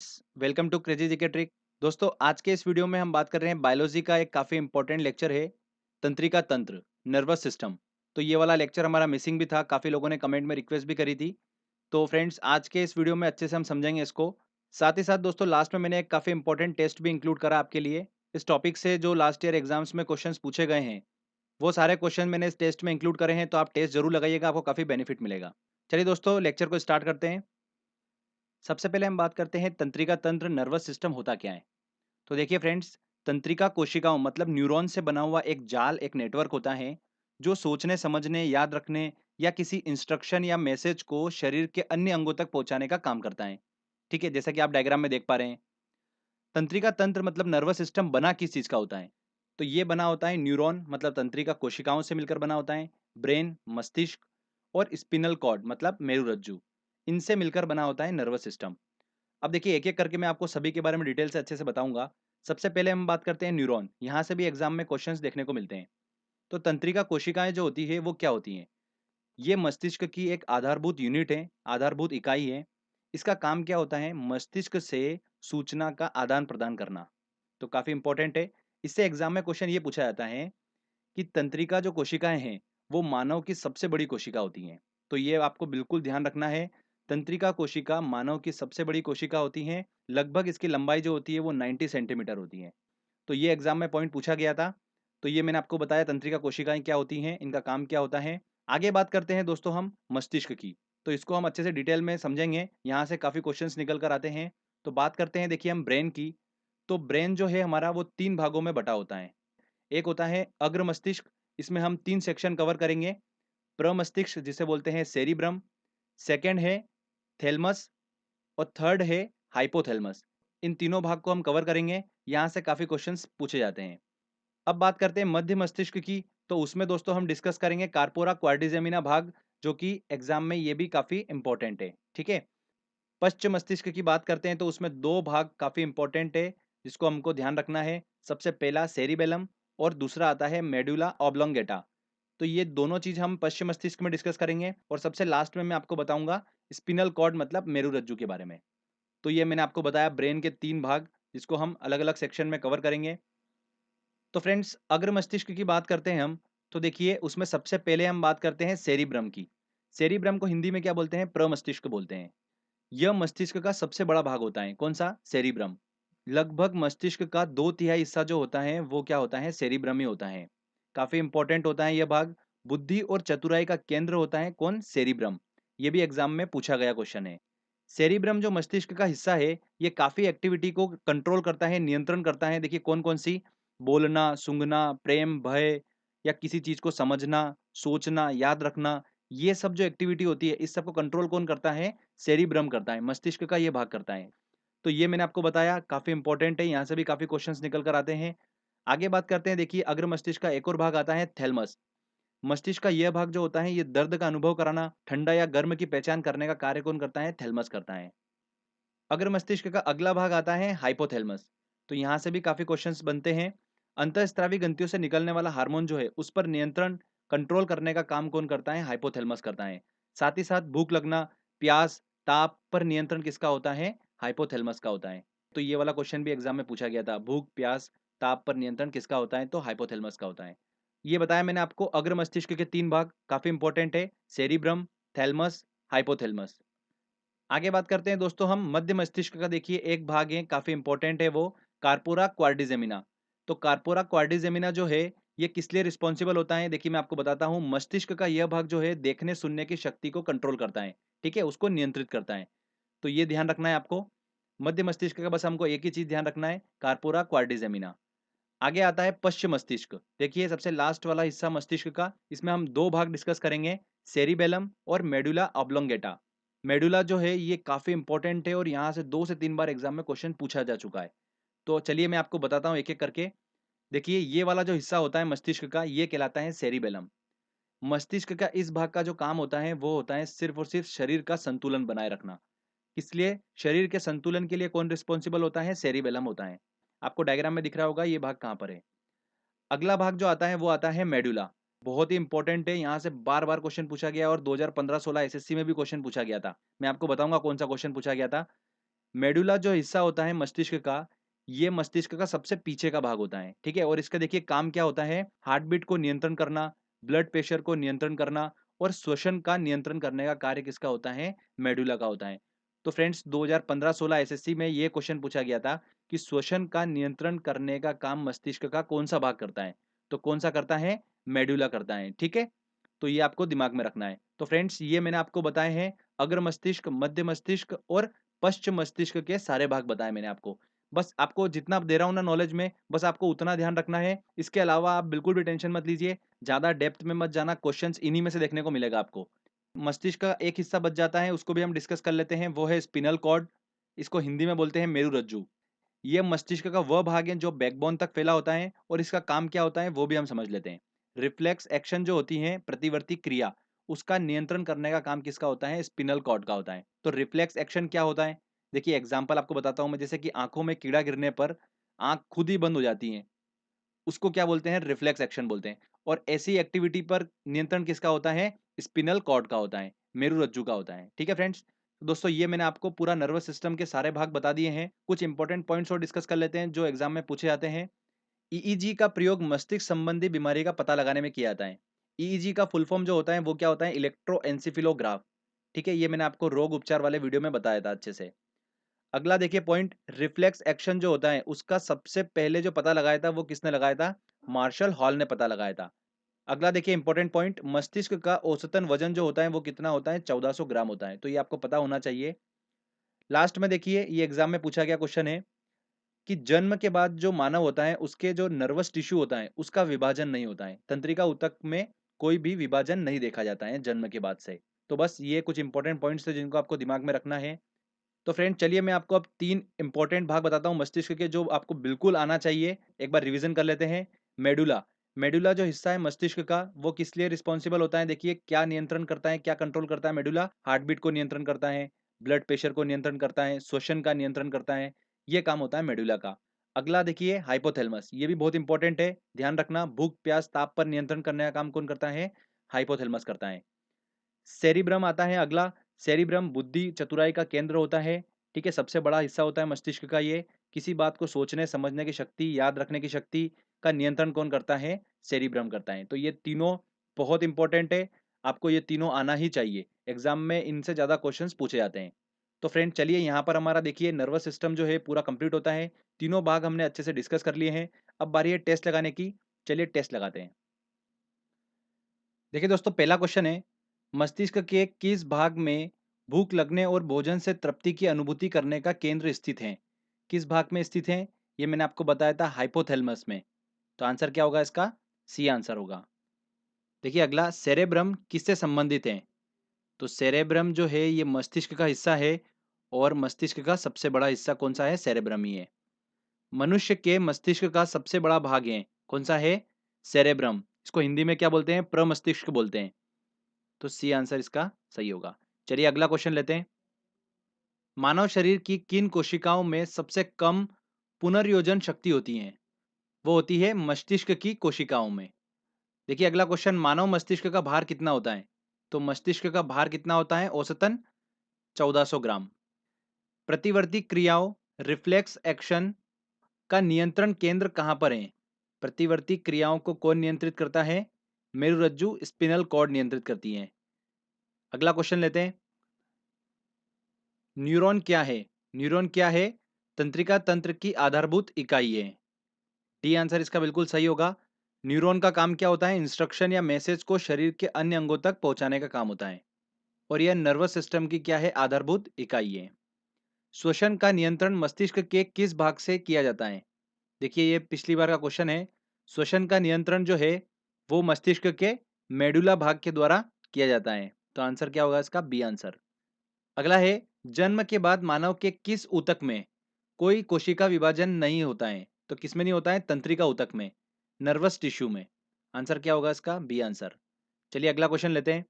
Welcome to crazy GK trick. दोस्तों, आज के इस वीडियो में हम बात कर रहे हैं बायोलॉजी का एक काफ़ी इंपॉर्टेंट लेक्चर है, तंत्रिका तंत्र, नर्वस सिस्टम। तो ये वाला लेक्चर हमारा मिसिंग भी था, काफ़ी लोगों ने कमेंट में रिक्वेस्ट भी करी थी। तो फ्रेंड्स, आज के इस वीडियो में अच्छे से हम समझेंगे इसको। साथ ही साथ दोस्तों, लास्ट में मैंने एक काफ़ी इंपॉर्टेंट टेस्ट भी इंक्लूड करा आपके लिए। इस टॉपिक से जो लास्ट ईयर एग्जाम्स में क्वेश्चन पूछे गए हैं, वो सारे क्वेश्चन मैंने इस टेस्ट में इंक्लूड करे हैं, तो आप टेस्ट जरूर लगाइएगा, आपको काफ़ी बेनिफिट मिलेगा। चलिए दोस्तों, लेक्चर को स्टार्ट करते हैं। सबसे पहले हम बात करते हैं तंत्रिका तंत्र, नर्वस सिस्टम होता क्या है। तो देखिए फ्रेंड्स, तंत्रिका कोशिकाओं मतलब न्यूरॉन से बना हुआ एक जाल, एक नेटवर्क होता है जो सोचने, समझने, याद रखने या किसी इंस्ट्रक्शन या मैसेज को शरीर के अन्य अंगों तक पहुंचाने का काम करता है। ठीक है, जैसा कि आप डायग्राम में देख पा रहे हैं। तंत्रिका तंत्र मतलब नर्वस सिस्टम बना किस चीज का होता है? तो ये बना होता है न्यूरॉन मतलब तंत्रिका कोशिकाओं से मिलकर बना होता है। ब्रेन, मस्तिष्क और स्पिनल कॉर्ड मतलब मेरुरज्जु, इनसे मिलकर बना होता है नर्वस सिस्टम। अब देखिए, एक-एक करके मैं आपको सभी के बारे में डिटेल से अच्छे से बताऊँगा। सबसे पहले हम बात करते हैं न्यूरॉन, यहाँ से भी एग्ज़ाम में क्वेश्चंस देखने को मिलते हैं। तो तंत्रिका कोशिकाएँ जो होती है, वो क्या होती हैं? ये मस्तिष्क की एक आधारभूत यूनिट है, आधारभूत इकाई है। इसका काम क्या होता है? मस्तिष्क से सूचना का आदान-प्रदान करना। तो काफ़ी इम्पोर्टेंट है। इससे एग्ज़ाम में क्वेश्चन ये पूछा जाता है कि तंत्रिका जो कोशिकाएँ हैं, वो मानव की सबसे बड़ी कोशिका होती हैं। तो ये आपको बिल्कुल ध्यान रखना है। तंत्रिका कोशिका मानव की सबसे बड़ी कोशिका होती हैं। लगभग इसकी लंबाई जो होती है वो 90 सेंटीमीटर होती है। तो ये एग्ज़ाम में पॉइंट पूछा गया था। तो ये मैंने आपको बताया तंत्रिका कोशिकाएँ क्या होती हैं, इनका काम क्या होता है। आगे बात करते हैं दोस्तों हम मस्तिष्क की। तो इसको हम अच्छे से डिटेल में समझेंगे। यहाँ से काफ़ी क्वेश्चंस निकल कर आते हैं। तो बात करते हैं देखिए हम ब्रेन की। तो ब्रेन जो है हमारा वो 3 भागों में बँटा होता है। एक होता है अग्र मस्तिष्क, इसमें हम 3 सेक्शन कवर करेंगे। प्रमस्तिष्क जिसे बोलते हैं सेरिब्रम, सेकंड है थैलेमस और थर्ड है हाइपोथैलेमस। इन तीनों भाग को हम कवर करेंगे, यहाँ से काफ़ी क्वेश्चंस पूछे जाते हैं। अब बात करते हैं मध्य मस्तिष्क की। तो उसमें दोस्तों हम डिस्कस करेंगे कार्पोरा क्वाड्रिजेमिना भाग, जो कि एग्जाम में ये भी काफ़ी इंपॉर्टेंट है। ठीक है। पश्च मस्तिष्क की बात करते हैं तो उसमें 2 भाग काफ़ी इंपॉर्टेंट है, जिसको हमको ध्यान रखना है। सबसे पहला सेरिबेलम और दूसरा आता है मेडुला ऑब्लोंगेटा। तो ये दोनों चीज़ हम पश्चिम मस्तिष्क में डिस्कस करेंगे और सबसे लास्ट में मैं आपको बताऊंगा स्पिनल कॉर्ड मतलब मेरुरज्जु के बारे में। तो ये मैंने आपको बताया ब्रेन के 3 भाग, जिसको हम अलग-अलग सेक्शन में कवर करेंगे। तो फ्रेंड्स, अग्र मस्तिष्क की बात करते हैं हम। तो देखिए, उसमें सबसे पहले हम बात करते हैं सेरिब्रम की। सेरिब्रम को हिंदी में क्या बोलते हैं? प्रमस्तिष्क बोलते हैं। यह मस्तिष्क का सबसे बड़ा भाग होता है। कौन-सा? सेरिब्रम। लगभग मस्तिष्क का 2/3 हिस्सा जो होता है, वो क्या होता है? सेरिब्रम ही होता है। काफ़ी इंपॉर्टेंट होता है यह भाग। बुद्धि और चतुराई का केंद्र होता है कौन? सेरिब्रम। ये भी एग्ज़ाम में पूछा गया क्वेश्चन है। सेरिब्रम जो मस्तिष्क का हिस्सा है, ये काफ़ी एक्टिविटी को कंट्रोल करता है, नियंत्रण करता है। देखिए कौन-कौन सी? बोलना, सूंघना, प्रेम, भय या किसी चीज़ को समझना, सोचना, याद रखना, ये सब जो एक्टिविटी होती है, इस सब को कंट्रोल कौन करता है? सेरिब्रम करता है, मस्तिष्क का ये भाग करता है। तो ये मैंने आपको बताया, काफ़ी इंपॉर्टेंट है, यहाँ से भी काफ़ी क्वेश्चंस निकल कर आते हैं। आगे बात करते हैं, देखिए अग्र मस्तिष्क का एक और भाग आता है थैलेमस। मस्तिष्क का यह भाग जो होता है, ये दर्द का अनुभव कराना, ठंडा या गर्म की पहचान करने का कार्य कौन करता है? थैलेमस करता है। अग्र मस्तिष्क का अगला भाग आता है हाइपोथैलेमस। तो यहाँ से भी काफ़ी क्वेश्चंस बनते हैं। अंतःस्रावी ग्रंथियों से निकलने वाला हार्मोन जो है, उस पर नियंत्रण, कंट्रोल करने का काम कौन करता है? हाइपोथैलेमस करता है। साथ ही साथ भूख लगना, प्यास, ताप पर नियंत्रण किसका होता है? हाइपोथैलेमस का होता है। तो ये वाला क्वेश्चन भी एग्जाम में पूछा गया था, भूख, प्यास, ताप पर नियंत्रण किसका होता है? तो हाइपोथैलेमस का होता है। ये बताया मैंने आपको अग्र मस्तिष्क के 3 भाग, काफ़ी इंपॉर्टेंट है, सेरिब्रम, थैलेमस, हाइपोथैलेमस। आगे बात करते हैं दोस्तों हम मध्य मस्तिष्क का। देखिए एक भाग है, काफी इंपॉर्टेंट है, वो कार्पोरा क्वाड्रिजेमिना। तो कार्पोरा क्वाड्रिजेमिना जो है, ये किस लिए रिस्पॉन्सिबल होता है? देखिए मैं आपको बताता हूँ। मस्तिष्क का यह भाग जो है देखने सुनने की शक्ति को कंट्रोल करता है। ठीक है, उसको नियंत्रित करता है। तो ये ध्यान रखना है आपको। मध्य मस्तिष्क का बस हमको एक ही चीज ध्यान रखना है, कार्पोरा क्वाड्रिजेमिना। आगे आता है पश्च मस्तिष्क। देखिए सबसे लास्ट वाला हिस्सा मस्तिष्क का, इसमें हम 2 भाग डिस्कस करेंगे, सेरिबेलम और मेडुला ऑब्लोंगेटा। मेडुला जो है ये काफ़ी इंपॉर्टेंट है और यहाँ से 2 से 3 बार एग्जाम में क्वेश्चन पूछा जा चुका है। तो चलिए मैं आपको बताता हूँ एक-एक करके। देखिए ये वाला जो हिस्सा होता है मस्तिष्क का, ये कहलाता है सेरिबेलम। मस्तिष्क का इस भाग का जो काम होता है, वो होता है सिर्फ़ और सिर्फ़ शरीर का संतुलन बनाए रखना। इसलिए शरीर के संतुलन के लिए कौन रिस्पॉन्सिबल होता है? सेरिबेलम होता है। आपको डायग्राम में दिख रहा होगा ये भाग कहाँ पर है। अगला भाग जो आता है वो आता है मेडुला। बहुत ही इंपॉर्टेंट है, यहाँ से बार-बार क्वेश्चन पूछा गया और 2015-16 एसएससी में भी क्वेश्चन पूछा गया था। मैं आपको बताऊँगा कौन-सा क्वेश्चन पूछा गया था। मेडुला जो हिस्सा होता है मस्तिष्क का, ये मस्तिष्क का सबसे पीछे का भाग होता है, ठीक है? और इसका देखिए काम क्या होता है, हार्ट बीट को नियंत्रण करना, ब्लड प्रेशर को नियंत्रण करना और श्वसन का नियंत्रण करने का कार्य किसका होता है? मेडुला का होता है। तो फ्रेंड्स 2015-16 एसएससी में ये क्वेश्चन पूछा गया था कि श्वसन का नियंत्रण करने का काम मस्तिष्क का कौन-सा भाग करता है? तो कौन-सा करता है? मेडुला करता है, ठीक है? तो ये आपको दिमाग में रखना है। तो फ्रेंड्स ये मैंने आपको बताए हैं अग्र मस्तिष्क, मध्य मस्तिष्क और पश्च मस्तिष्क के सारे भाग बताए मैंने आपको। बस आपको जितना दे रहा हूँ ना नॉलेज में, बस आपको उतना ध्यान रखना है। इसके अलावा आप बिल्कुल भी टेंशन मत लीजिए, ज़्यादा डेप्थ में मत जाना, क्वेश्चंस इन्हीं में से देखने को मिलेगा आपको। मस्तिष्क का एक हिस्सा बच जाता है, उसको भी हम डिस्कस कर लेते हैं, वो है स्पिनल कॉर्ड। इसको हिंदी में बोलते हैं मेरुरज्जु। ये मस्तिष्क का वह भाग है जो बैकबोन तक फैला होता है और इसका काम क्या होता है वो भी हम समझ लेते हैं। रिफ्लेक्स एक्शन जो होती है, प्रतिवर्ती क्रिया, उसका नियंत्रण करने का काम किसका होता है? स्पिनल कॉर्ड का होता है। तो रिफ्लेक्स एक्शन क्या होता है? देखिए एग्जांपल आपको बताता हूं मैं, जैसे कि आंखों में कीड़ा गिरने पर आंख खुद ही बंद हो जाती है, उसको क्या बोलते हैं? रिफ्लेक्स एक्शन बोलते हैं। और ऐसी एक्टिविटी पर नियंत्रण किसका होता है? स्पिनल कॉर्ड का होता है, मेरुरज्जु का होता है। ठीक है फ्रेंड्स, तो दोस्तों ये मैंने आपको पूरा नर्वस सिस्टम के सारे भाग बता दिए हैं। कुछ इंपॉर्टेंट पॉइंट्स और डिस्कस कर लेते हैं जो एग्जाम में पूछे जाते हैं। ईईजी का प्रयोग मस्तिष्क संबंधी बीमारी का पता लगाने में किया जाता है। ईईजी का फुल फॉर्म जो होता है वो क्या होता है? इलेक्ट्रोएन्सेफेलोग्राफ। ठीक है, ये मैंने आपको रोग उपचार वाले वीडियो में बताया था अच्छे से। अगला देखिए पॉइंट, रिफ्लेक्स एक्शन जो होता है उसका सबसे पहले जो पता लगाया था वो किसने लगाया था? मार्शल हॉल ने पता लगाया था। अगला देखिए इंपॉर्टेंट पॉइंट, मस्तिष्क का औसतन वजन जो होता है वो कितना होता है? 1400 ग्राम होता है, तो ये आपको पता होना चाहिए। लास्ट में देखिए ये एग्जाम में पूछा गया क्वेश्चन है कि जन्म के बाद जो मानव होता है उसके जो नर्वस टिश्यू होता है उसका विभाजन नहीं होता है, तंत्रिका ऊतक में कोई भी विभाजन नहीं देखा जाता है जन्म के बाद से। तो बस ये कुछ इंपॉर्टेंट पॉइंट्स थे जिनको आपको दिमाग में रखना है। तो फ्रेंड चलिए मैं आपको अब 3 इंपॉर्टेंट भाग बताता हूँ मस्तिष्क के जो आपको बिल्कुल आना चाहिए। एक बार रिवीजन कर लेते हैं। मेडुला, मेडुला जो हिस्सा है मस्तिष्क का वो किस लिए रिस्पॉन्सिबल होता है? देखिए क्या नियंत्रण करता है, क्या कंट्रोल करता है? मेडुला हार्ट बीट को नियंत्रण करता है, ब्लड प्रेशर को नियंत्रण करता है, श्वसन का नियंत्रण करता है, ये काम होता है मेडुला का। अगला देखिए हाइपोथैलेमस, ये भी बहुत इंपॉर्टेंट है, ध्यान रखना। भूख प्यास ताप पर नियंत्रण करने का काम कौन करता है? हाइपोथैलेमस करता है। सेरिब्रम आता है अगला। सेरिब्रम बुद्धि चतुराई का केंद्र होता है, ठीक है, सबसे बड़ा हिस्सा होता है मस्तिष्क का ये। किसी बात को सोचने समझने की शक्ति, याद रखने की शक्ति का नियंत्रण कौन करता है? सेरिब्रम करता है। तो ये तीनों बहुत इंपॉर्टेंट है, आपको ये तीनों आना ही चाहिए, एग्जाम में इनसे ज्यादा क्वेश्चंस पूछे जाते हैं। तो फ्रेंड चलिए यहाँ पर हमारा देखिए नर्वस सिस्टम जो है पूरा कंप्लीट होता है। तीनों भाग हमने अच्छे से डिस्कस कर लिए हैं। अब बारी है टेस्ट लगाने की, चलिए टेस्ट लगाते हैं। देखिए दोस्तों पहला क्वेश्चन है, मस्तिष्क के किस भाग में भूख लगने और भोजन से तृप्ति की अनुभूति करने का केंद्र स्थित है? किस भाग में स्थित है? ये मैंने आपको बताया था हाइपोथैलेमस में। तो आंसर क्या होगा इसका? सी आंसर होगा। देखिए अगला, सेरेब्रम किससे संबंधित है? तो सेरेब्रम जो है ये मस्तिष्क का हिस्सा है और मस्तिष्क का सबसे बड़ा हिस्सा कौन सा है? सेरेब्रम ही है। मनुष्य के मस्तिष्क का सबसे बड़ा भाग है कौन सा है? सेरेब्रम। इसको हिंदी में क्या बोलते हैं? प्रमस्तिष्क बोलते हैं। तो सी आंसर इसका सही होगा। चलिए अगला क्वेश्चन लेते हैं। मानव शरीर की किन कोशिकाओं में सबसे कम पुनर्योजन शक्ति होती है? वो होती है मस्तिष्क की कोशिकाओं में। देखिए अगला क्वेश्चन, मानव मस्तिष्क का भार कितना होता है? तो मस्तिष्क का भार कितना होता है? औसतन 1400 ग्राम। प्रतिवर्ती क्रियाओं, रिफ्लेक्स एक्शन का नियंत्रण केंद्र कहां पर है? प्रतिवर्ती क्रियाओं को कौन नियंत्रित करता है? मेरुरज्जु स्पिनल कॉर्ड नियंत्रित करती है। अगला क्वेश्चन लेते हैं। न्यूरॉन क्या है? न्यूरॉन क्या है? तंत्रिका तंत्र की आधारभूत इकाई है। डी आंसर इसका बिल्कुल सही होगा। न्यूरॉन का काम क्या होता है? इंस्ट्रक्शन या मैसेज को शरीर के अन्य अंगों तक पहुंचाने का काम होता है और यह नर्वस सिस्टम की क्या है? आधारभूत इकाई है। श्वसन का नियंत्रण मस्तिष्क के किस भाग से किया जाता है? देखिए ये पिछली बार का क्वेश्चन है। श्वसन का नियंत्रण जो है वो मस्तिष्क के मेडुला भाग के द्वारा किया जाता है। तो आंसर क्या होगा इसका? B answer. अगला है, जन्म के बाद मानव के किस ऊतक में कोई कोशिका विभाजन नहीं होता है? तो किसमें नहीं होता है? तंत्रिका ऊतक में, नर्वस टिश्यू में। आंसर क्या होगा इसका? B answer. चलिए अगला क्वेश्चन लेते हैं।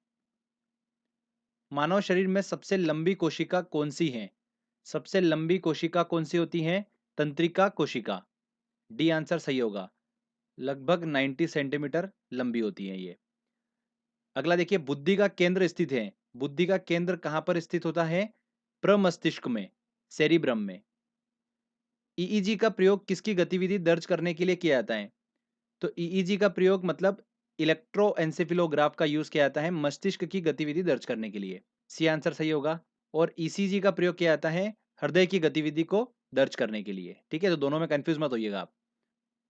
मानव शरीर में सबसे लंबी कोशिका कौन सी है? सबसे लंबी कोशिका कौन सी होती है? तंत्रिका कोशिका। डी आंसर सही होगा। लगभग 90 सेंटीमीटर लंबी होती है ये। अगला देखिए, बुद्धि का केंद्र स्थित है। बुद्धि का केंद्र कहां पर स्थित होता है? प्रमस्तिष्क में। सेरिब्रम में। ईईजी का प्रयोग किसकी गतिविधि दर्ज करने के लिए किया जाता है? तो ईईजी का प्रयोग मतलब इलेक्ट्रोएन्सेफेलोग्राफ का यूज किया जाता है मस्तिष्क की गतिविधि दर्ज करने के लिए। सी आंसर सही होगा। और ईसीजी का प्रयोग किया जाता है हृदय की गतिविधि को दर्ज करने के लिए। ठीक है, तो दोनों में कंफ्यूज मत होइएगा आप।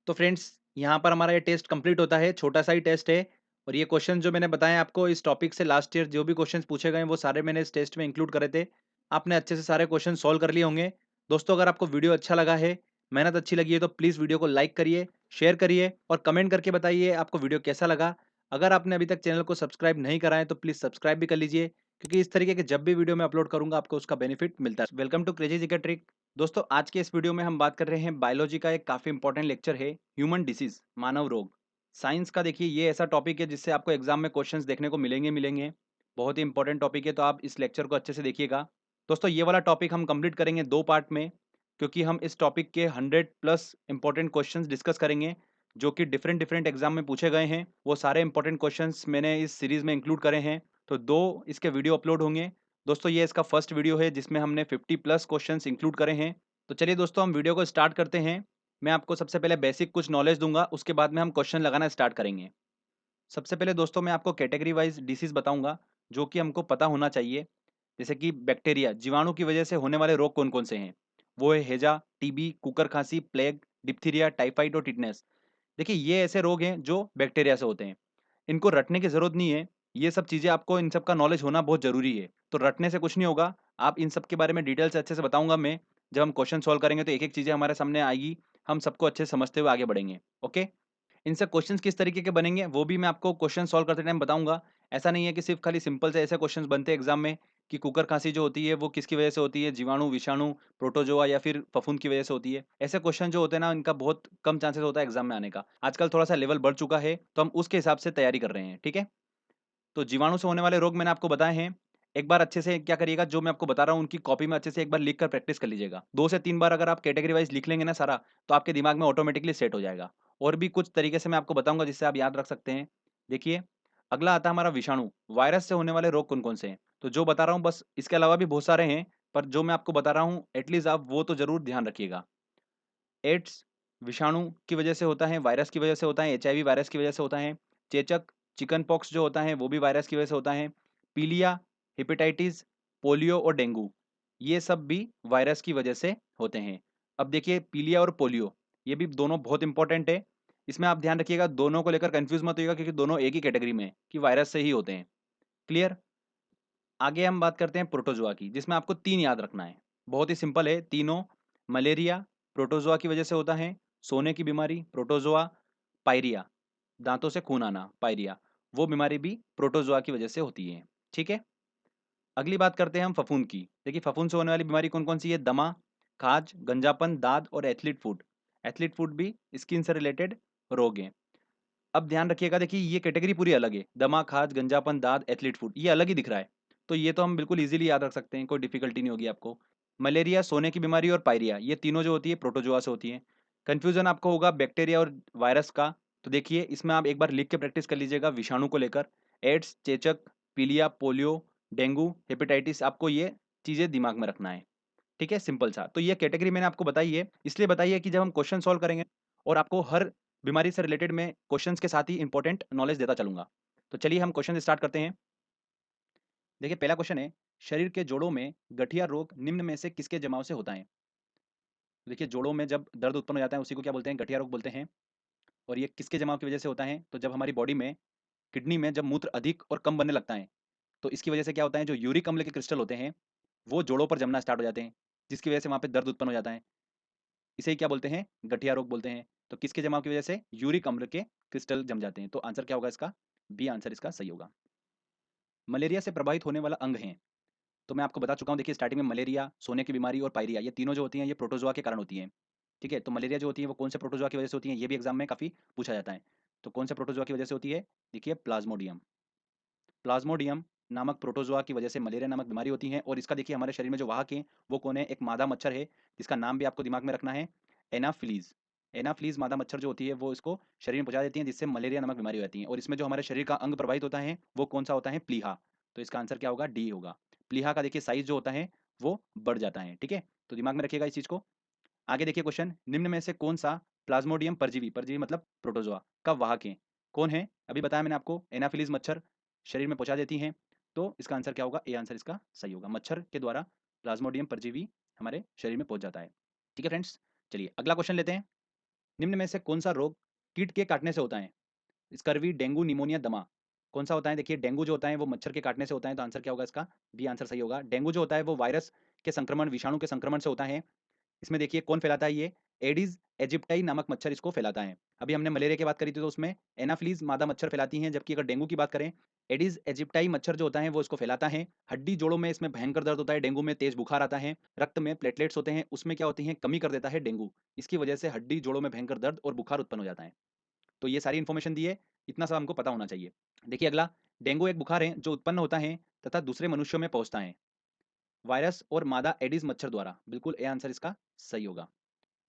तो फ्रेंड्स, यहाँ पर हमारा ये टेस्ट कंप्लीट होता है, छोटा सा ही टेस्ट है। और ये क्वेश्चन जो मैंने बताए आपको इस टॉपिक से लास्ट ईयर जो भी क्वेश्चन पूछे गए वो सारे मैंने इस टेस्ट में इंक्लूड करे थे। आपने अच्छे से सारे क्वेश्चन सॉल्व कर लिए होंगे। दोस्तों, अगर आपको वीडियो अच्छा लगा है, मेहनत अच्छी लगी है, तो प्लीज़ वीडियो को लाइक करिए, शेयर करिए और कमेंट करके बताइए आपको वीडियो कैसा लगा। अगर आपने अभी तक चैनल को सब्सक्राइब नहीं करा है तो प्लीज़ सब्सक्राइब भी कर लीजिए, क्योंकि इस तरीके के जब भी वीडियो मैं अपलोड करूंगा आपको उसका बेनिफिट मिलता है। Welcome to crazy GK trick. दोस्तों, आज के इस वीडियो में हम बात कर रहे हैं बायोलॉजी का एक काफ़ी इंपॉर्टेंट लेक्चर है, ह्यूमन डिसीज, मानव रोग। साइंस का देखिए ये ऐसा टॉपिक है जिससे आपको एग्जाम में क्वेश्चंस देखने को मिलेंगे। बहुत ही इंपॉर्टेंट टॉपिक है, तो आप इस लेक्चर को अच्छे से देखिएगा। दोस्तों, ये वाला टॉपिक हम कंप्लीट करेंगे 2 पार्ट में, क्योंकि हम इस टॉपिक के 100 प्लस इंपॉर्टेंट क्वेश्चंस डिस्कस करेंगे, जो कि डिफरेंट डिफरेंट एग्जाम में पूछे गए हैं। वो सारे इंपॉर्टेंट क्वेश्चंस मैंने इस सीरीज में इंक्लूड करे हैं। तो 2 इसके वीडियो अपलोड होंगे। दोस्तों, ये इसका फर्स्ट वीडियो है जिसमें हमने 50 प्लस क्वेश्चंस इंक्लूड करे हैं। तो चलिए दोस्तों, हम वीडियो को स्टार्ट करते हैं। मैं आपको सबसे पहले बेसिक कुछ नॉलेज दूंगा, उसके बाद में हम क्वेश्चन लगाना स्टार्ट करेंगे। सबसे पहले दोस्तों, मैं आपको कैटेगरी वाइज डिसीज बताऊंगा जो कि हमको पता होना चाहिए। जैसे कि बैक्टीरिया, जीवाणु की वजह से होने वाले रोग कौन कौन से हैं। वो है हैजा, टीबी, कुकर खांसी, प्लेग, डिप्थीरिया, टाइफाइड और टिटनेस। देखिए, ये ऐसे रोग हैं जो बैक्टीरिया से होते हैं। इनको रटने की ज़रूरत नहीं है। ये सब चीज़ें आपको इन सब का नॉलेज होना बहुत ज़रूरी है। तो रटने से कुछ नहीं होगा। आप इन सब के बारे में डिटेल से अच्छे से बताऊँगा मैं। जब हम क्वेश्चन सॉल्व करेंगे तो एक-एक चीज़ें हमारे सामने आएगी। हम सबको अच्छे से समझते हुए आगे बढ़ेंगे। ओके? इनसे क्वेश्चंस किस तरीके के बनेंगे वो भी मैं आपको क्वेश्चन सॉल्व करते टाइम बताऊँगा। ऐसा नहीं है कि सिर्फ़ खाली सिंपल से ऐसे क्वेश्चंस बनते हैं एग्ज़ाम में कि कुकर खाँसी जो होती है वो किसकी वजह से होती है? जीवाणु, विषाणु, प्रोटोज़ोआ या फिर फफूंद की वजह से होती है। ऐसे क्वेश्चन जो होते हैं ना, इनका बहुत कम चांसेस होता है एग्ज़ाम में आने का। आजकल थोड़ा-सा लेवल बढ़ चुका है, तो हम उसके हिसाब से तैयारी कर रहे हैं। ठीक है? तो जीवाणु से होने वाले रोग मैंने आपको बताए हैं। एक बार अच्छे से क्या करिएगा, जो मैं आपको बता रहा हूँ उनकी कॉपी में अच्छे से एक बार लिख कर प्रैक्टिस कर लीजिएगा। 2 से 3 बार अगर आप कैटेगरी वाइज़ लिख लेंगे ना सारा, तो आपके दिमाग में ऑटोमेटिकली सेट हो जाएगा। और भी कुछ तरीके से मैं आपको बताऊँगा जिससे आप याद रख सकते हैं। देखिए, अगला आता है हमारा विषाणु। वायरस से होने वाले रोग कौन-कौन से हैं? तो जो बता रहा हूँ बस इसके अलावा भी बहुत सारे हैं, पर जो मैं आपको बता रहा हूँ एटलीस्ट आप वो तो ज़रूर ध्यान रखिएगा। एड्स विषाणु की वजह से होता है, वायरस की वजह से होता है, एचआईवी वायरस की वजह से होता है। चेचक, चिकन पॉक्स जो होता है वो भी वायरस की वजह से होता है। पीलिया, हेपेटाइटिस, पोलियो और डेंगू, ये सब भी वायरस की वजह से होते हैं। अब देखिए, पीलिया और पोलियो ये भी दोनों बहुत इंपॉर्टेंट है। इसमें आप ध्यान रखिएगा, दोनों को लेकर कंफ्यूज मत होइएगा, क्योंकि दोनों एक ही कैटेगरी में है कि वायरस से ही होते हैं। क्लियर? आगे हम बात करते हैं प्रोटोजोआ की, जिसमें आपको 3 याद रखना है। बहुत ही सिंपल है तीनों। मलेरिया प्रोटोजोआ की वजह से होता है, सोने की बीमारी प्रोटोजोआ, पायरिया दांतों से खून आना पायरिया, वो बीमारी भी प्रोटोजोआ की वजह से होती है। ठीक है? अगली बात करते हैं हम फफूंद की। देखिए, फफूंद से होने वाली बीमारी कौन-कौन सी है? दमा, खाज, गंजापन, दाद और एथलीट फुट। एथलीट फुट भी स्किन से रिलेटेड रोग हैं। अब ध्यान रखिएगा, देखिए ये कैटेगरी पूरी अलग है। दमा, खाज, गंजापन, दाद, एथलीट फुट, ये अलग ही दिख रहा है। तो ये तो हम बिल्कुल ईज़िली याद रख सकते हैं, कोई डिफ़िकल्टी नहीं होगी आपको। मलेरिया, सोने की बीमारी और पायरिया, ये तीनों जो होती है प्रोटोज़ोआ से होती है। कन्फ्यूज़न आपको होगा बैक्टीरिया और वायरस का, तो देखिए इसमें आप एक बार लिख के प्रैक्टिस कर लीजिएगा विषाणु को लेकर। एड्स, चेचक, पीलिया, पोलियो, डेंगू, हेपेटाइटिस, आपको ये चीज़ें दिमाग में रखना है। ठीक है? सिंपल सा। तो ये कैटेगरी मैंने आपको बताई है, इसलिए बताई है कि जब हम क्वेश्चन सॉल्व करेंगे और आपको हर बीमारी से रिलेटेड मैं क्वेश्चंस के साथ ही इंपॉर्टेंट नॉलेज देता चलूँगा। तो चलिए हम क्वेश्चन स्टार्ट करते हैं। देखिए, पहला क्वेश्चन है, शरीर के जोड़ों में गठिया रोग निम्न में से किसके जमाव से होता है? देखिए, जोड़ों में जब दर्द उत्पन्न हो जाता है उसी को क्या बोलते हैं? गठिया रोग बोलते हैं। और ये किसके जमाव की वजह से होता है? तो जब हमारी बॉडी में किडनी में जब मूत्र अधिक और कम बनने लगता है, तो इसकी वजह से क्या होता है, जो यूरिक अम्ल के क्रिस्टल होते हैं, वो जोड़ों पर जमना स्टार्ट हो जाते हैं, जिसकी वजह से वहाँ पे दर्द उत्पन्न हो जाता है। इसे ही क्या बोलते हैं? गठिया रोग बोलते हैं। तो किसके जमाव की वजह से? यूरिक अम्ल के क्रिस्टल जम जाते हैं। तो आंसर क्या होगा इसका? बी आंसर इसका सही होगा। मलेरिया से प्रभावित होने वाला अंग है। तो मैं आपको बता चुका हूँ, देखिए स्टार्टिंग में मलेरिया, सोने की बीमारी और पायरिया, ये तीनों जो होती हैं ये प्रोटोजोआ के कारण होती हैं। ठीक है? तो मलेरिया जो होती है वो कौन से प्रोटोजोआ की वजह से होती है? ये भी एग्जाम में काफ़ी पूछा जाता है। तो कौन से प्रोटोजोआ की वजह से होती है? देखिए, प्लाज्मोडियम। प्लाज्मोडियम नामक प्रोटोजोआ की वजह से मलेरिया नामक बीमारी होती है। और इसका देखिए हमारे शरीर में जो वाहक है वो कौन है? एक मादा मच्छर है, जिसका नाम भी आपको दिमाग में रखना है, एनाफ्लीज। एनाफ्लीज मादा मच्छर जो होती है वो इसको शरीर में पहुंचा देती है, जिससे मलेरिया नामक बीमारी हो जाती है। और इसमें जो हमारे शरीर का अंग प्रभावित होता है वो कौन सा होता है? प्लीहा। तो इसका आंसर क्या होगा? डी होगा। प्लीहा का देखिए साइज जो होता है वो बढ़ जाता है। ठीक है? तो दिमाग में रखिएगा इस चीज़ को। आगे देखिए क्वेश्चन, निम्न में से कौन सा प्लाज्मोडियम परजीवी, परजीवी मतलब प्रोटोजोआ का वाहक है? कौन है? अभी बताया मैंने आपको, एनाफिलीज मच्छर शरीर में पहुंचा देती हैं। तो इसका आंसर क्या होगा? ए आंसर इसका सही होगा। मच्छर के द्वारा प्लाज्मोडियम परजीवी हमारे शरीर में पहुंच जाता है। ठीक है फ्रेंड्स, चलिए अगला क्वेश्चन लेते हैं। निम्न में से कौन सा रोग कीट के काटने से होता है? स्कर्वी, डेंगू, निमोनिया, दमा। कौन सा होता है? देखिए डेंगू जो होता है वो मच्छर के काटने से होता है, तो आंसर क्या होगा इसका? बी आंसर सही होगा। डेंगू जो होता है वो वायरस के संक्रमण, विषाणु के संक्रमण से होता है। इसमें देखिए कौन फैलाता है ये? एडिस एजिप्टाई नामक मच्छर इसको फैलाता है। अभी हमने मलेरिया की बात करी थी तो उसमें एनाफ्लीज मादा मच्छर फैलाती हैं, जबकि अगर डेंगू की बात करें, एडिस एजिप्टाई मच्छर जो होता है वो इसको फैलाता है। हड्डी जोड़ों में इसमें भयंकर दर्द होता है, डेंगू में तेज बुखार आता है, रक्त में प्लेटलेट्स होते हैं उसमें क्या होती हैं? कमी कर देता है डेंगू। इसकी वजह से हड्डी जोड़ों में भयंकर दर्द और बुखार उत्पन्न हो जाता है। तो ये सारी इन्फॉर्मेशन दी है, इतना सब हमको पता होना चाहिए। देखिए अगला, डेंगू एक बुखार है जो उत्पन्न होता है तथा दूसरे मनुष्यों में पहुंचता है, वायरस और मादा एडिस मच्छर द्वारा। बिल्कुल ए आंसर इसका सही होगा।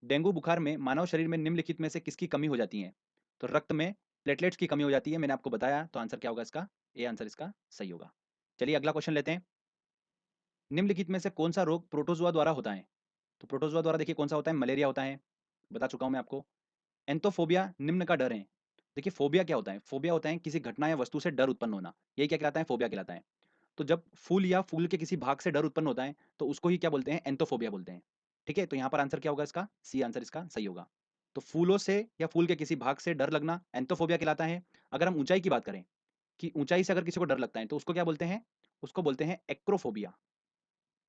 डेंगू बुखार में मानव शरीर में निम्नलिखित में से किसकी कमी हो जाती है? तो रक्त में प्लेटलेट्स की कमी हो जाती है, मैंने आपको बताया, तो आंसर क्या होगा इसका? ए आंसर इसका सही होगा। चलिए अगला क्वेश्चन लेते हैं। निम्नलिखित में से कौन सा रोग प्रोटोजुआ द्वारा होता है? तो प्रोटोजुआ द्वारा देखिए कौन सा होता है? मलेरिया होता है, बता चुका हूं मैं आपको। एंथोफोबिया निम्न का डर है। देखिए फोबिया क्या होता है? फोबिया होता है किसी घटना या वस्तु से डर उत्पन्न होना, यही क्या कहलाता है? फोबिया कहलाता है। तो जब फूल या फूल के किसी भाग से डर उत्पन्न होता है तो उसको ही क्या बोलते हैं? एंथोफोबिया बोलते हैं। ठीक है, तो यहाँ पर आंसर क्या होगा इसका? सी आंसर इसका सही होगा। तो फूलों से या फूल के किसी भाग से डर लगना एंथोफोबिया कहलाता है। अगर हम ऊंचाई की बात करें कि ऊंचाई से अगर किसी को डर लगता है तो उसको क्या बोलते हैं? उसको बोलते हैं एक्रोफोबिया।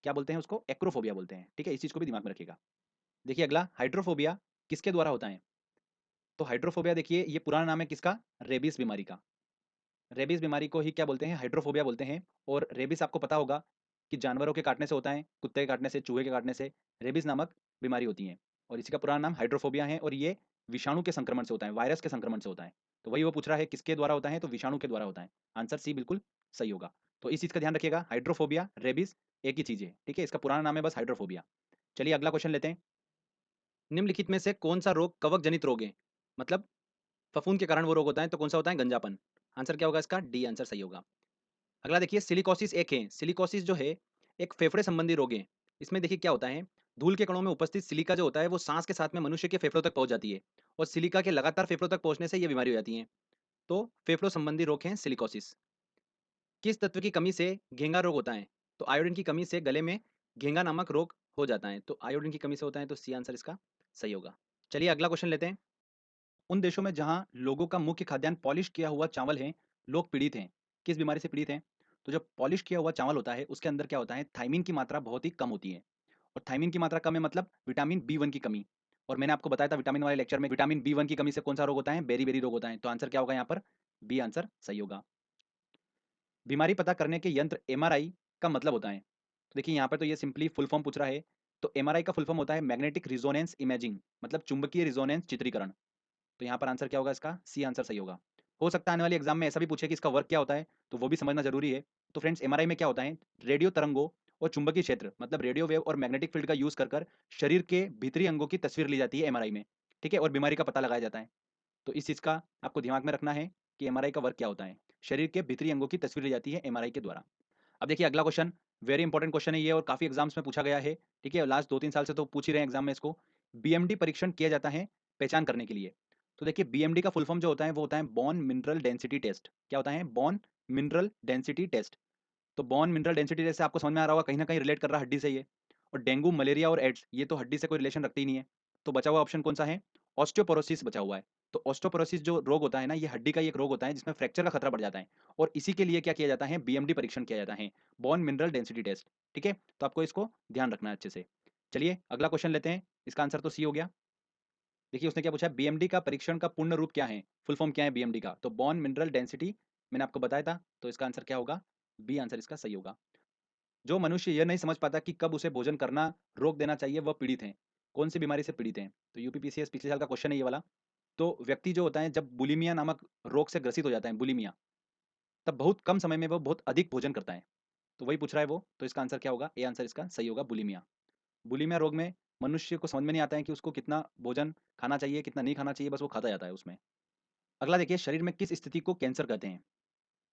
क्या बोलते हैं उसको? एक्रोफोबिया बोलते हैं। ठीक है, इस चीज को भी दिमाग में रखिएगा। देखिए अगला, हाइड्रोफोबिया किसके द्वारा होता है? तो हाइड्रोफोबिया देखिए ये पुराना नाम है किसका? रेबीज बीमारी का। रेबीज बीमारी को ही क्या बोलते हैं? हाइड्रोफोबिया बोलते हैं। और रेबीज आपको पता होगा कि जानवरों के काटने से होता है, कुत्ते के काटने से, चूहे के काटने से रेबीज नामक बीमारी होती है। और इसी का पुराना नाम हाइड्रोफोबिया है, और ये विषाणु के संक्रमण से होता है, वायरस के संक्रमण से होता है। तो वही वो पूछ रहा है किसके द्वारा होता है, तो विषाणु के द्वारा होता है। आंसर सी बिल्कुल सही होगा। तो इस चीज का ध्यान रखिएगा, हाइड्रोफोबिया रेबीज एक ही चीज है। ठीक है, इसका पुराना नाम है बस हाइड्रोफोबिया। चलिए अगला क्वेश्चन लेते हैं। निम्नलिखित में से कौन सा रोग कवक जनित रोग है? मतलब फफूंद के कारण वो रोग होता है, तो कौन सा होता है? गंजापन। आंसर क्या होगा इसका? डी आंसर सही होगा। अगला देखिए, सिलिकोसिस एक है। सिलिकोसिस जो है एक फेफड़े संबंधी रोग है। इसमें देखिए क्या होता है? धूल के कणों में उपस्थित सिलिका जो होता है वो सांस के साथ में मनुष्य के फेफड़ों तक पहुंच जाती है, और सिलिका के लगातार फेफड़ों तक पहुंचने से ये बीमारी हो जाती है। तो फेफड़ों संबंधी रोग है सिलिकोसिस। किस तत्व की कमी से घेंगा रोग होता है? तो आयोडीन की कमी से गले में घेंगा नामक रोग हो जाता है, तो आयोडीन की कमी से होता है, तो सी आंसर इसका सही होगा। चलिए अगला क्वेश्चन लेते हैं। उन देशों में जहां लोगों का मुख्य खाद्यान्न पॉलिश किया हुआ चावल है, लोग पीड़ित हैं। किस बीमारी से पीड़ित हैं? तो जो पॉलिश किया हुआ चावल होता है उसके अंदर क्या होता है? थाइमिन की मात्रा बहुत ही कम होती है। और थाइमिन की मात्रा कम है मतलब विटामिन बी वन की कमी। और मैंने आपको बताया था विटामिन वाले लेक्चर में, विटामिन बी वन की कमी से कौन सा रोग होता है? बेरी बेरी रोग होता है। तो आंसर क्या होगा यहाँ पर? बी आंसर सही होगा। बीमारी पता करने के यंत्र एमआरआई का मतलब होता है? तो देखिए यहाँ पर तो ये सिंपली फुल फॉर्म पूछ रहा है। तो एमआरआई का फुल फॉर्म होता है मैग्नेटिक रिजोनेंस इमेजिंग, मतलब चुंबकीय रिजोनेंस चित्रीकरण। तो यहाँ पर आंसर क्या होगा इसका? सी आंसर सही होगा। हो सकता है आने वाले एग्जाम में ऐसा भी पूछे कि इसका वर्क क्या होता है, तो वो भी समझना जरूरी है। तो फ्रेंड्स एमआरआई में क्या होता है? रेडियो तरंगों और चुंबकीय क्षेत्र मतलब रेडियो वेव और मैग्नेटिक फील्ड का यूज कर कर शरीर के भीतरी अंगों की तस्वीर ली जाती है एमआरआई में। ठीक है, और बीमारी का पता लगाया जाता है। तो इस चीज का आपको दिमाग में रखना है कि एमआरआई का वर्क क्या होता है। शरीर के भीतरी अंगों की तस्वीर ली जाती है एमआरआई के द्वारा। अब देखिए अगला क्वेश्चन, वेरी इंपॉर्टेंट क्वेश्चन है ये, और काफी एग्जाम्स में पूछा गया है। ठीक है, लास्ट 2-3 साल से तो पूछ ही रहे हैं एग्जाम में इसको। बीएमडी परीक्षण किया जाता है पहचान करने के लिए। तो देखिए बीएमडी का फुल फॉर्म जो होता है वो होता है बोन मिनरल डेंसिटी टेस्ट। क्या होता है? Bone mineral density test. तो बोन मिनरल डेंसिटी टेस्ट से आपको समझ में आ रहा होगा कहीं ना कहीं रिलेट कर रहा है हड्डी से ये। और डेंगू, मलेरिया और एड्स ये तो हड्डी से कोई रिलेशन रखते ही नहीं है। तो बचा हुआ ऑप्शन कौन सा है? ऑस्टियोपोरोसिस बचा हुआ है। तो ऑस्टियोपोरोसिस जो रोग होता है ना, ये हड्डी का ही एक रोग होता है जिसमें फ्रैक्चर का खतरा बढ़ जाता है। और इसी के लिए क्या किया जाता है? बीएमडी परीक्षण किया जाता है, बोन मिनरल डेंसिटी टेस्ट। ठीक है, तो आपको इसको ध्यान रखना है अच्छे से। चलिए अगला क्वेश्चन लेते हैं। इसका आंसर तो सी हो गया। देखिए उसने क्या पूछा है? बीएमडी का परीक्षण का पूर्ण रूप क्या है, फुल फॉर्म क्या है बीएमडी का? तो बोन मिनरल डेंसिटी मैंने आपको बताया था, तो इसका आंसर क्या होगा? बी आंसर इसका सही होगा। जो मनुष्य यह नहीं समझ पाता कि कब उसे भोजन करना रोक देना चाहिए, वह पीड़ित है। कौन सी बीमारी से पीड़ित है? तो यूपीपीसीएस पिछले साल का क्वेश्चन है ये वाला। तो व्यक्ति जो होता है जब बुलिमिया नामक रोग से ग्रसित हो जाता है, बुलिमिया, तब बहुत कम समय में वो बहुत अधिक भोजन करता है। तो वही पूछ रहा है वो, तो इसका आंसर क्या होगा? ए आंसर इसका सही होगा, बुलिमिया। बुलिमिया रोग में मनुष्य को समझ में नहीं आता है कि उसको कितना भोजन खाना चाहिए, कितना नहीं खाना चाहिए, बस वो खाता जाता है उसमें। अगला देखिए, शरीर में किस स्थिति को कैंसर कहते हैं?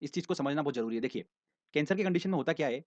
इस चीज को समझना बहुत जरूरी है। देखिए कैंसर की कंडीशन में होता क्या है?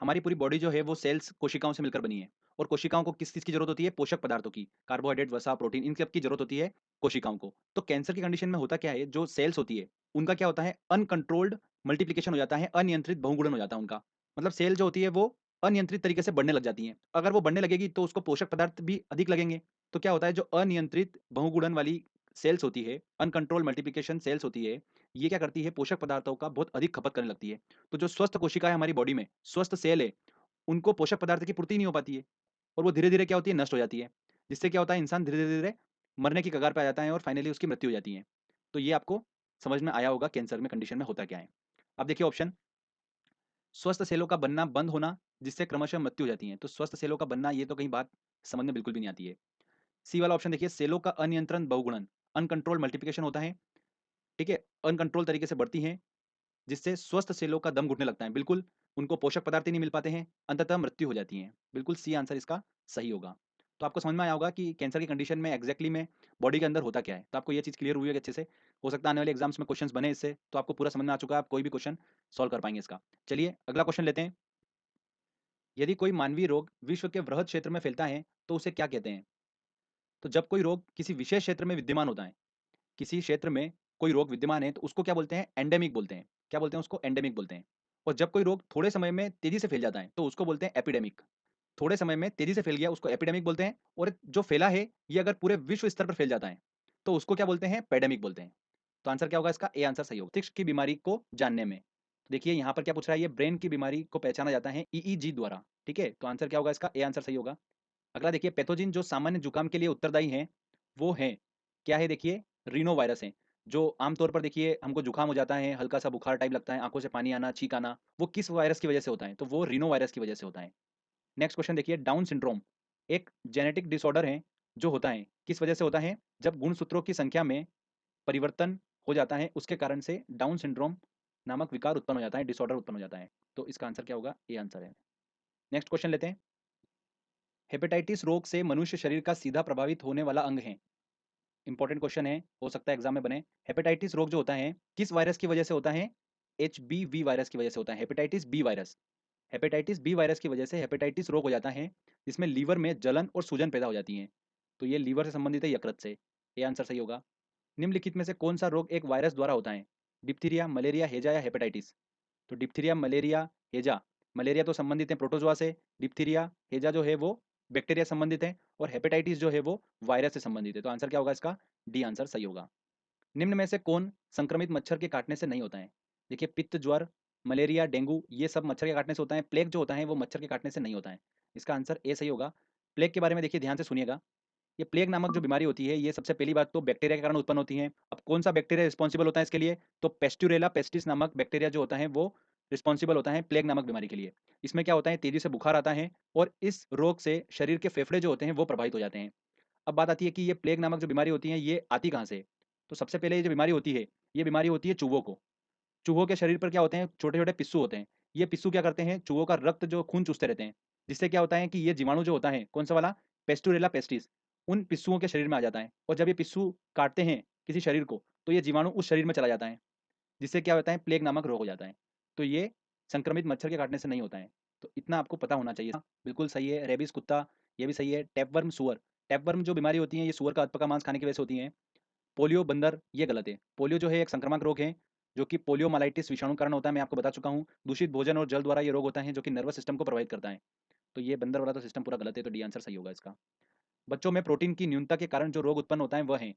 हमारी पूरी बॉडी जो है वो सेल्स कोशिकाओं से मिलकर बनी है और कोशिकाओं को किस चीज़ की जरूरत होती है? पोषक पदार्थों की, कार्बोहाइड्रेट, वसा, प्रोटीन, इन सब की जरूरत होती है कोशिकाओं को। तो कैंसर की कंडीशन में होता क्या है, जो सेल्स होती है उनका क्या होता है, अनकंट्रोल्ड मल्टीप्लिकेशन हो जाता है, अनियंत्रित बहुगुणन हो जाता है उनका। मतलब सेल जो होती है वो अनियंत्रित तरीके से बढ़ने लग जाती हैं। अगर वो बढ़ने लगेगी तो उसको पोषक पदार्थ भी अधिक लगेंगे। तो क्या होता है, जो अनियंत्रित बहुगुणन वाली सेल्स होती है, अनकंट्रोल मल्टीप्लिकेशन सेल्स होती है, ये क्या करती है, पोषक पदार्थों का बहुत अधिक खपत करने लगती है। तो जो स्वस्थ कोशिका है हमारी बॉडी में, स्वस्थ सेल है, उनको पोषक पदार्थ की पूर्ति नहीं हो पाती है और वो धीरे-धीरे क्या होती है, नष्ट हो जाती है। जिससे क्या होता है, इंसान धीरे-धीरे मरने की कगार पे आ जाता है और फाइनली उसकी मृत्यु हो जाती है। तो ये आपको समझ में आया होगा कैंसर में कंडीशन में होता क्या है। अब देखिए ऑप्शन, स्वस्थ सेलों का बनना बंद होना जिससे क्रमशः मृत्यु हो जाती है। तो स्वस्थ सेलों का बनना, ये तो कहीं बात समझ में बिल्कुल भी नहीं आती है। सी वाला ऑप्शन देखिए, सेलों का अनियंत्रण बहुगुणन, अनकंट्रोल मल्टीप्लिकेशन होता है, ठीक है? अनकंट्रोल तरीके से बढ़ती हैं जिससे स्वस्थ सेलों का दम घुटने लगता है। बिल्कुल, उनको पोषक पदार्थ ही नहीं मिल पाते हैं, अंततः मृत्यु हो जाती है। बिल्कुल सी आंसर इसका सही होगा। तो आपको समझ में आया होगा कि कैंसर की कंडीशन में एग्ज़ैक्टली में बॉडी के अंदर होता क्या है। तो आपको ये चीज़ क्लियर हुई है अच्छे से। हो सकता है आने वाले एग्ज़ाम्स में क्वेश्चंस बने इससे, तो आपको पूरा समझ में आ चुका है, आप कोई भी क्वेश्चन सॉल्व कर पाएँगे इसका। चलिए अगला क्वेश्चन लेते हैं। यदि कोई मानवीय रोग विश्व के वृहद क्षेत्र में फैलता है, तो उसे क्या कहते हैं? तो जब कोई रोग किसी विशेष क्षेत्र में विद्यमान होता है, किसी क्षेत्र में कोई रोग विद्यमान है तो उसको क्या बोलते हैं, एंडेमिक बोलते हैं। क्या बोलते हैं उसको, एंडेमिक बोलते हैं। और जब कोई रोग थोड़े समय में तेजी से फैल जाता है तो उसको बोलते हैं एपिडेमिक। थोड़े समय में तेजी से फैल गया उसको एपिडेमिक बोलते हैं, और जो फैला है ये अगर पूरे विश्व स्तर पर फैल जाता है तो उसको क्या बोलते हैं, पेडेमिक बोलते हैं। तो आंसर क्या होगा इसका, ए आंसर सही होगा। मस्तिष्क की बीमारी को जानने में, तो देखिए यहाँ पर क्या पूछ रहा है, ये ब्रेन की बीमारी को पहचाना जाता है ईईजी द्वारा, ठीक है? तो आंसर क्या होगा इसका, ए आंसर सही होगा। अगला देखिए, पैथोजिन जो सामान्य जुकाम के लिए उत्तरदायी हैं, वो हैं, क्या है देखिए, रीनो वायरस हैं। जो आमतौर पर देखिए हमको जुकाम हो जाता है, हल्का सा बुखार टाइप लगता है, आंखों से पानी आना, छींक आना, वो किस वायरस की वजह से होता है? तो वो रीनो वायरस की वजह से होता है। नेक्स्ट क्वेश्चन देखिए, डाउन सिंड्रोम एक जेनेटिक डिसऑर्डर है जो होता है, किस वजह से होता है? जब गुणसूत्रों की संख्या में परिवर्तन हो जाता है उसके कारण से डाउन सिंड्रोम नामक विकार उत्पन्न हो जाता है, डिसऑर्डर उत्पन्न हो जाता है। तो इसका आंसर क्या होगा, ए आंसर है। नेक्स्ट क्वेश्चन लेते हैं। हेपेटाइटिस रोग से मनुष्य शरीर का सीधा प्रभावित होने वाला अंग है। इंपॉर्टेंट क्वेश्चन है, हो सकता है एग्जाम में बने। हेपेटाइटिस रोग जो होता है किस वायरस की वजह से होता है? HBV वायरस की वजह से होता है, hepatitis B virus. Hepatitis B virus की वजह से हेपेटाइटिस रोग हो जाता है, जिसमें लीवर में जलन और सूजन पैदा हो जाती है। तो ये लीवर से संबंधित है, यकृत से। ये आंसर सही होगा। निम्नलिखित में से कौन सा रोग एक वायरस द्वारा होता है? डिप्थीरिया, मलेरिया, हेजा या हेपेटाइटिस? तो डिप्थीरिया, मलेरिया, हेजा, मलेरिया तो संबंधित है प्रोटोजोआ से, डिप्थीरिया, हेजा जो है वो बैक्टीरिया संबंधित है, और हेपेटाइटिस जो है वो वायरस से संबंधित है। तो आंसर क्या होगा इसका, डी आंसर सही होगा। निम्न में से कौन संक्रमित मच्छर के काटने से नहीं होता है? देखिए, पित्त ज्वर, मलेरिया, डेंगू, ये सब मच्छर के काटने से होता है। प्लेग जो होता है वो मच्छर के काटने से नहीं होता है। इसका आंसर ए सही होगा। प्लेग के बारे में देखिए ध्यान से सुनिएगा। ये प्लेग नामक जो बीमारी होती है, ये सबसे पहली बात तो बैक्टीरिया के कारण उत्पन्न होती है। अब कौन सा बैक्टीरिया रिस्पॉन्सिबल होता है इसके लिए? तो पेस्टुरेला पेस्टिस नामक बैक्टीरिया जो होता है वो रिस्पॉन्सिबल होता है प्लेग नामक बीमारी के लिए। इसमें क्या होता है, तेजी से बुखार आता है और इस रोग से शरीर के फेफड़े जो होते हैं वो प्रभावित हो जाते हैं। अब बात आती है कि ये प्लेग नामक जो बीमारी होती है ये आती कहाँ से? तो सबसे पहले ये जो बीमारी होती है, ये बीमारी होती है चूहों को। चूहों के शरीर पर क्या होते हैं, छोटे-छोटे पिस्सू होते हैं। ये पिस्सू क्या करते हैं, चूहों का रक्त जो खून चूसते रहते हैं। जिससे क्या होता है कि ये जीवाणु जो होता है, कौन-सा वाला? पेस्टुरेला पेस्टिस, उन पिस्सुओं के शरीर में आ जाता है, और जब ये पिस्सू काटते हैं किसी शरीर को, तो ये जीवाणु उस शरीर में चला जाता है, जिससे क्या होता है, प्लेग नामक रोग हो जाता है। तो ये संक्रमित मच्छर के काटने से नहीं होता है। तो इतना आपको पता होना चाहिए। हाँ, बिल्कुल सही है। रेबीज कुत्ता, ये भी सही है। टैपवर्म सूअर, टैपवर्म जो बीमारी होती है ये सूअर का अधपका मांस खाने की वजह से होती है। पोलियो बंदर, ये गलत है। पोलियो जो है एक संक्रामक रोग है, जो कि पोलियोमाइलाइटिस विषाणु कारण होता है, मैं आपको बता चुका हूँ। दूषित भोजन और जल द्वारा ये रोग होता है, जो कि नर्वस सिस्टम को प्रभावित करता है। तो ये बंदर वाला तो सिस्टम पूरा गलत है, तो डी आंसर सही होगा इसका। बच्चों में प्रोटीन की न्यूनता के कारण जो रोग उत्पन्न होता है वह है,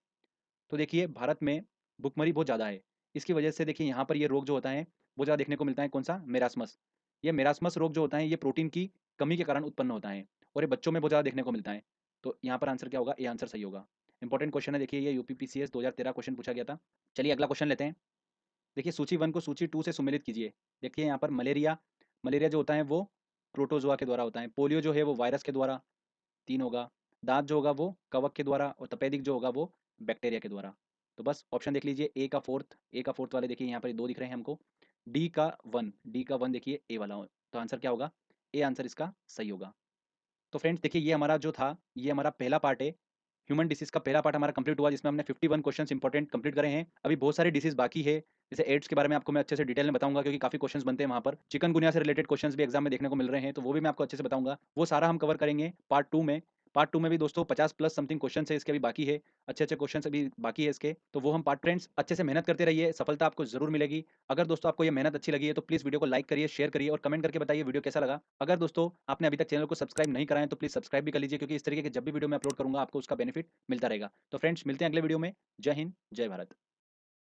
तो देखिए भारत में भुखमरी बहुत ज़्यादा है। इसकी वजह से देखिए यहाँ पर ये रोग जो होता है वो ज़्यादा देखने को मिलता है, कौन सा? मेरास्मस। ये मेरास्मस रोग जो होता है ये प्रोटीन की कमी के कारण उत्पन्न होता है, और ये बच्चों में बहुत ज़्यादा देखने को मिलता है। तो यहाँ पर आंसर क्या होगा, ए आंसर सही होगा। इंपॉर्टेंट क्वेश्चन है, देखिए ये यूपीपीसीएस 2013 क्वेश्चन पूछा गया था। चलिए अगला क्वेश्चन लेते हैं। देखिए सूची 1 को सूची 2 से सुमेलित कीजिए। देखिए यहाँ पर मलेरिया, मलेरिया जो होता है वो प्रोटोजोआ के द्वारा होता है। पोलियो जो है वो वायरस के द्वारा, 3 होगा। दाँत जो होगा वो कवक के द्वारा, और तपेदिक जो होगा वो बैक्टीरिया के द्वारा। तो बस ऑप्शन देख लीजिए, ए का फोर्थ वाले देखिए यहाँ पर 2 दिख रहे हैं हमको। डी का 1 देखिए ए वाला हो। तो आंसर क्या होगा, ए आंसर इसका सही होगा। तो फ्रेंड्स देखिए ये हमारा जो था, ये हमारा पहला पार्ट है ह्यूमन डिसीज़ का पहला पार्ट हमारा कंप्लीट हुआ जिसमें हमने 51 क्वेश्चंस इंपॉर्टेंट कंप्लीट करे हैं। अभी बहुत सारे डिसीज़ बाकी है, जैसे एड्स के बारे में आपको मैं अच्छे से डिटेल में बताऊँगा क्योंकि काफ़ी क्वेश्चंस बनते हैं वहाँ पर। चिकनगुनिया से रिलेटेड क्वेश्चंस भी एग्ज़ाम में देखने को मिल रहे हैं, तो वो भी मैं आपको अच्छे से बताऊँगा। वो सारा हम कवर करेंगे पार्ट 2 में। पार्ट 2 में भी दोस्तों 50 प्लस समथिंग क्वेश्चंस है, इसके अभी बाकी है। अच्छे-अच्छे क्वेश्चंस अभी बाकी है इसके, तो वो हम पार्ट फ्रेंड्स अच्छे से मेहनत करते रहिए, सफलता आपको ज़रूर मिलेगी। अगर दोस्तों आपको ये मेहनत अच्छी लगी है तो प्लीज़ वीडियो को लाइक करिए, शेयर करिए और कमेंट करके बताइए वीडियो कैसा लगा। अगर दोस्तों आपने अभी तक चैनल को सब्सक्राइब नहीं करा है तो प्लीज़ सब्सक्राइब भी कर लीजिए क्योंकि इस तरीके के जब भी वीडियो मैं अपलोड करूँगा आपको उसका बेनिफिट मिलता रहेगा। तो फ्रेंड्स मिलते हैं अगले वीडियो में। जय हिंद, जय भारत।